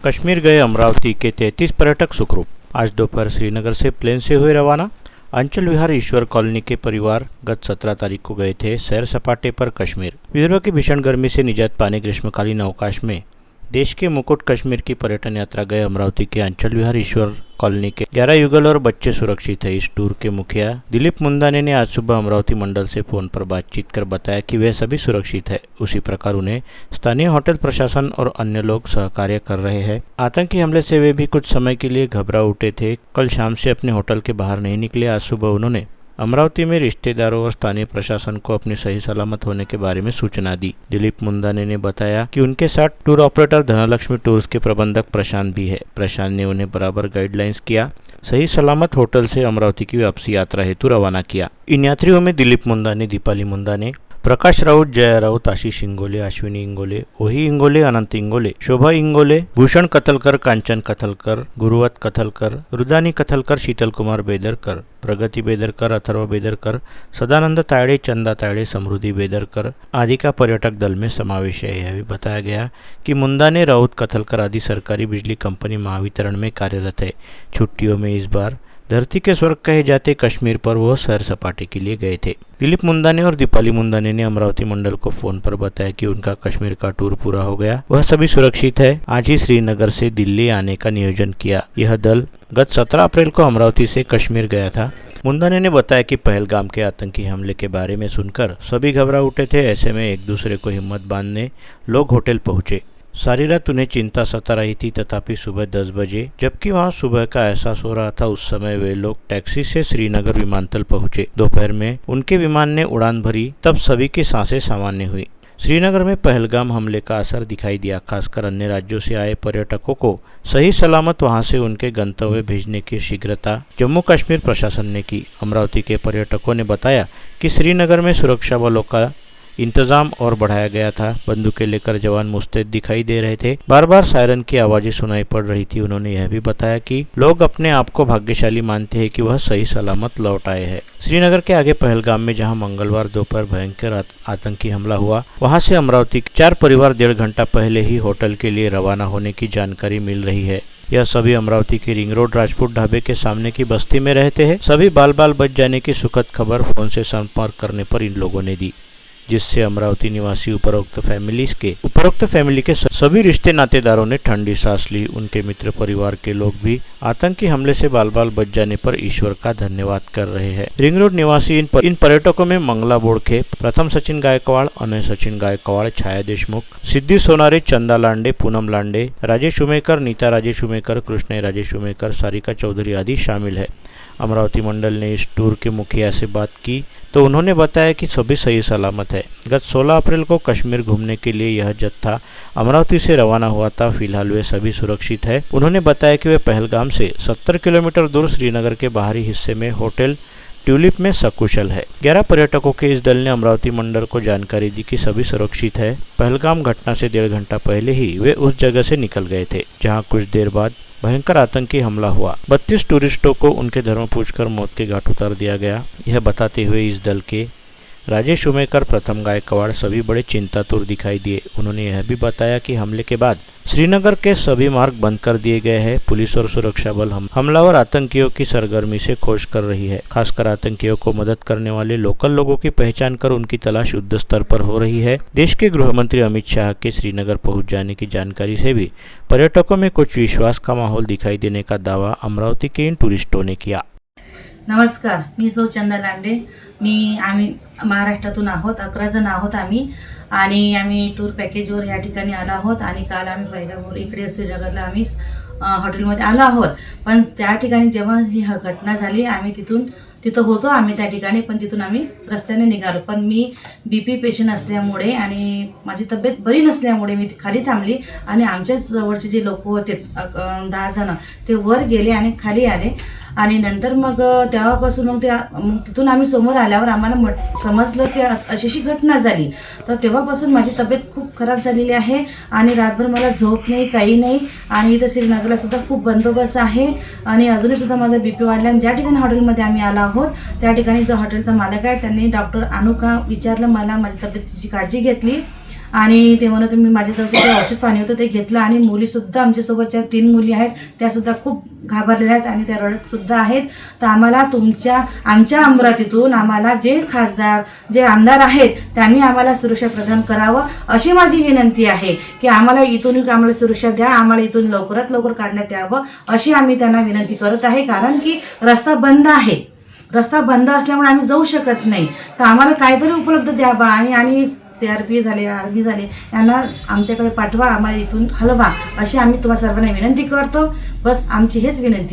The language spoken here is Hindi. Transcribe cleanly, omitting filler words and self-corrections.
कश्मीर गए अमरावती के 33 पर्यटक सुखरूप। आज दोपहर श्रीनगर से प्लेन से हुए रवाना। अंचल विहार ईश्वर कॉलोनी के परिवार गत 17 तारीख को गए थे सैर सपाटे पर कश्मीर। विदर्भ की भीषण गर्मी से निजात पाने ग्रीष्मकालीन अवकाश में देश के मुकुट कश्मीर की पर्यटन यात्रा गए अमरावती के अंचल विहार ईश्वर कॉलोनी के 11 युगल और बच्चे सुरक्षित है। इस टूर के मुखिया दिलीप मुंदाने ने आज सुबह अमरावती मंडल से फोन पर बातचीत कर बताया कि वे सभी सुरक्षित है। उसी प्रकार उन्हें स्थानीय होटल प्रशासन और अन्य लोग सहकार्य कर रहे हैं। आतंकी हमले से वे भी कुछ समय के लिए घबरा उठे थे। कल शाम से अपने होटल के बाहर नहीं निकले। आज सुबह उन्होंने अमरावती में रिश्तेदारों और स्थानीय प्रशासन को अपने सही सलामत होने के बारे में सूचना दी। दिलीप मुंदाने ने बताया कि उनके साथ टूर ऑपरेटर धनलक्ष्मी टूर्स के प्रबंधक प्रशांत भी है। प्रशांत ने उन्हें बराबर गाइडलाइंस किया, सही सलामत होटल से अमरावती की वापसी यात्रा हेतु रवाना किया। इन यात्रियों में दिलीप मुंदाने, दीपाली मुंदाने, प्रकाश राउत, जया राउत, आशीष इंगोले, अश्विनी इंगोले, ओही इंगोले, अनंत इंगोले, शोभा इंगोले, भूषण कथलकर, कांचन कथलकर, गुरुवत कथलकर, रुदानी कथलकर, शीतल कुमार बेदरकर, प्रगति बेदरकर, अथर्व बेदरकर, सदानंद तायड़े, चंदा तायड़े, समृद्धि बेदरकर आदि का पर्यटक दल में समावेश है। यह भी बताया गया कि मुंदाने, राउत, कथलकर आदि सरकारी बिजली कंपनी महावितरण में कार्यरत है। छुट्टियों में इस बार धरती के स्वर्ग कहे जाते कश्मीर पर वो सैर सपाटे के लिए गए थे। दिलीप मुंदाने और दीपाली मुंदाने ने अमरावती मंडल को फोन पर बताया कि उनका कश्मीर का टूर पूरा हो गया, वह सभी सुरक्षित है। आज ही श्रीनगर से दिल्ली आने का नियोजन किया। यह दल गत 17 अप्रैल को अमरावती से कश्मीर गया था। मुंदाने ने बताया कि पहलगाम के आतंकी हमले के बारे में सुनकर सभी घबरा उठे थे। ऐसे में एक दूसरे को हिम्मत बांधने लोग होटल पहुंचे। सारी रात उन्हें चिंता सता रही थी, तथापि सुबह 10 बजे जबकि वहां सुबह का एहसास हो रहा था, उस समय वे लोग टैक्सी से श्रीनगर विमानतल पहुंचे। दोपहर में उनके विमान ने उड़ान भरी, तब सभी की सांसें सामान्य हुई। श्रीनगर में पहलगाम हमले का असर दिखाई दिया। खासकर अन्य राज्यों से आए पर्यटकों को सही सलामत वहां से उनके गंतव्य भेजने की शीघ्रता जम्मू कश्मीर प्रशासन ने की। अमरावती के पर्यटकों ने बताया कि श्रीनगर में सुरक्षा बलों का इंतजाम और बढ़ाया गया था। बंदूकें लेकर जवान मुस्तैद दिखाई दे रहे थे। बार बार सायरन की आवाजें सुनाई पड़ रही थी। उन्होंने यह भी बताया कि लोग अपने आप को भाग्यशाली मानते हैं कि वह सही सलामत लौट आए हैं। श्रीनगर के आगे पहलगाम में जहां मंगलवार दोपहर भयंकर आतंकी हमला हुआ, वहां से अमरावती के 4 परिवार 1.5 घंटा पहले ही होटल के लिए रवाना होने की जानकारी मिल रही है। यह सभी अमरावती के रिंग रोड राजपूत ढाबे के सामने की बस्ती में रहते हैं। सभी बाल बाल बच जाने की सुखद खबर फोन से संपर्क करने पर इन लोगों ने दी, जिससे अमरावती निवासी उपरोक्त फैमिली के सभी रिश्ते नातेदारों ने ठंडी सांस ली। उनके मित्र परिवार के लोग भी आतंकी हमले से बाल बाल बच जाने पर ईश्वर का धन्यवाद कर रहे हैं। रिंग रोड निवासी इन पर्यटकों में मंगला बोड़खे, प्रथम सचिन गायकवाड़, अनय सचिन गायकवाड़, छाया देशमुख, सिद्धि सोनारे, चंदा लांडे, पूनम लांडे, राजेश उमेकर, नीता राजेश उमेकर, कृष्ण राजेश उमेकर, सारिका चौधरी आदि शामिल है। अमरावती मंडल ने इस टूर के मुखिया से बात की तो उन्होंने बताया कि सभी सही सलामत है। गत 16 अप्रैल को कश्मीर घूमने के लिए यह जत्था अमरावती से रवाना हुआ था। फिलहाल वे सभी सुरक्षित है। उन्होंने बताया कि वे पहलगाम से 70 किलोमीटर दूर श्रीनगर के बाहरी हिस्से में होटल ट्यूलिप में सकुशल है। 11 पर्यटकों के इस दल ने अमरावती मंडल को जानकारी दी कि सभी सुरक्षित है। पहलगाम घटना से 1.5 घंटा पहले ही वे उस जगह से निकल गए थे जहां कुछ देर बाद भयंकर आतंकी हमला हुआ। 32 टूरिस्टों को उनके धर्म पूछकर मौत के घाट उतार दिया गया। यह बताते हुए इस दल के राजेश उमेकर, प्रथम गायकवाड़ सभी बड़े चिंतातुर दिखाई दिए। उन्होंने यह भी बताया कि हमले के बाद श्रीनगर के सभी मार्ग बंद कर दिए गए हैं। पुलिस और सुरक्षा बल हमलावर आतंकियों की सरगर्मी से खोज कर रही है। खासकर आतंकियों को मदद करने वाले लोकल लोगों की पहचान कर उनकी तलाश युद्ध स्तर पर हो रही है। देश के गृह मंत्री अमित शाह के श्रीनगर पहुंच जाने की जानकारी से भी पर्यटकों में कुछ विश्वास का माहौल दिखाई देने का दावा अमरावती के इन टूरिस्टों ने किया। नमस्कार, मी सौ चंदा लांडे. आम्ही महाराष्ट्रातून आहोत. 11 जण आहोत आम्ही टूर पॅकेजवर या ठिकाणी आलो आहोत आणि काल आम्ही पैगापूर इकडे श्रीनगरला आम्ही हॉटेलमध्ये आलो आहोत. पण त्या ठिकाणी जेव्हा ही घटना झाली आम्ही तिथं होतो आम्ही त्या ठिकाणी, पण तिथून आम्ही रस्त्याने निघालो. पण मी BP पेशंट असल्यामुळे आणि माझी तब्येत बरी नसल्यामुळे मी खाली थांबली आणि आमच्याच जवळचे जे लोक होते 10 जण ते वर गेले आणि खाली आले आणि नंतर मग तेव्हापासून मग तिथून आम्ही समोर आल्यावर आम्हाला समजलं की अशी घटना झाली. तर तेव्हापासून माझी तब्येत खूप खराब झालेली आहे आणि रातभर मला झोप नाही, काही नाही. आणि इथं श्रीनगरला सुद्धा खूप बंदोबस्त आहे आणि अजूनही सुद्धा माझा BP वाढला. आणि ज्या ठिकाणी हॉटेलमध्ये आम्ही आलो आहोत त्या ठिकाणी जो हॉटेलचा मालक आहे त्यांनी डॉक्टर अनुका विचारलं मला, माझी तब्येतीची काळजी घेतली आणि ते म्हणत मी माझ्याजवळचे जे औषध पाणी होतं ते घेतलं आणि मुलीसुद्धा आमच्यासोबतच्या 3 मुली आहेत त्यासुद्धा खूप घाबरलेल्या आहेत आणि त्या रडतसुद्धा आहेत. तर आम्हाला आमच्या अमरावतीतून आम्हाला जे खासदार जे आमदार आहेत त्यांनी आम्हाला सुरक्षा प्रदान करावं अशी माझी विनंती आहे की आम्हाला इथून आम्हाला सुरक्षा द्या, आम्हाला इथून लवकरात लवकर काढण्यात यावं अशी आम्ही त्यांना विनंती करत आहे. कारण की रस्ता बंद आहे, रस्ता बंद असल्यामुळे आम्ही जाऊ शकत नाही. तर आम्हाला काहीतरी उपलब्ध द्यावा आणि CRP झाले, आर्मी झाले यांना आमच्याकडे पाठवा, आम्हाला इथून हलवा अशी आम्ही तुम्हा सर्वांना विनंती करतो. बस आमची हेच विनंती.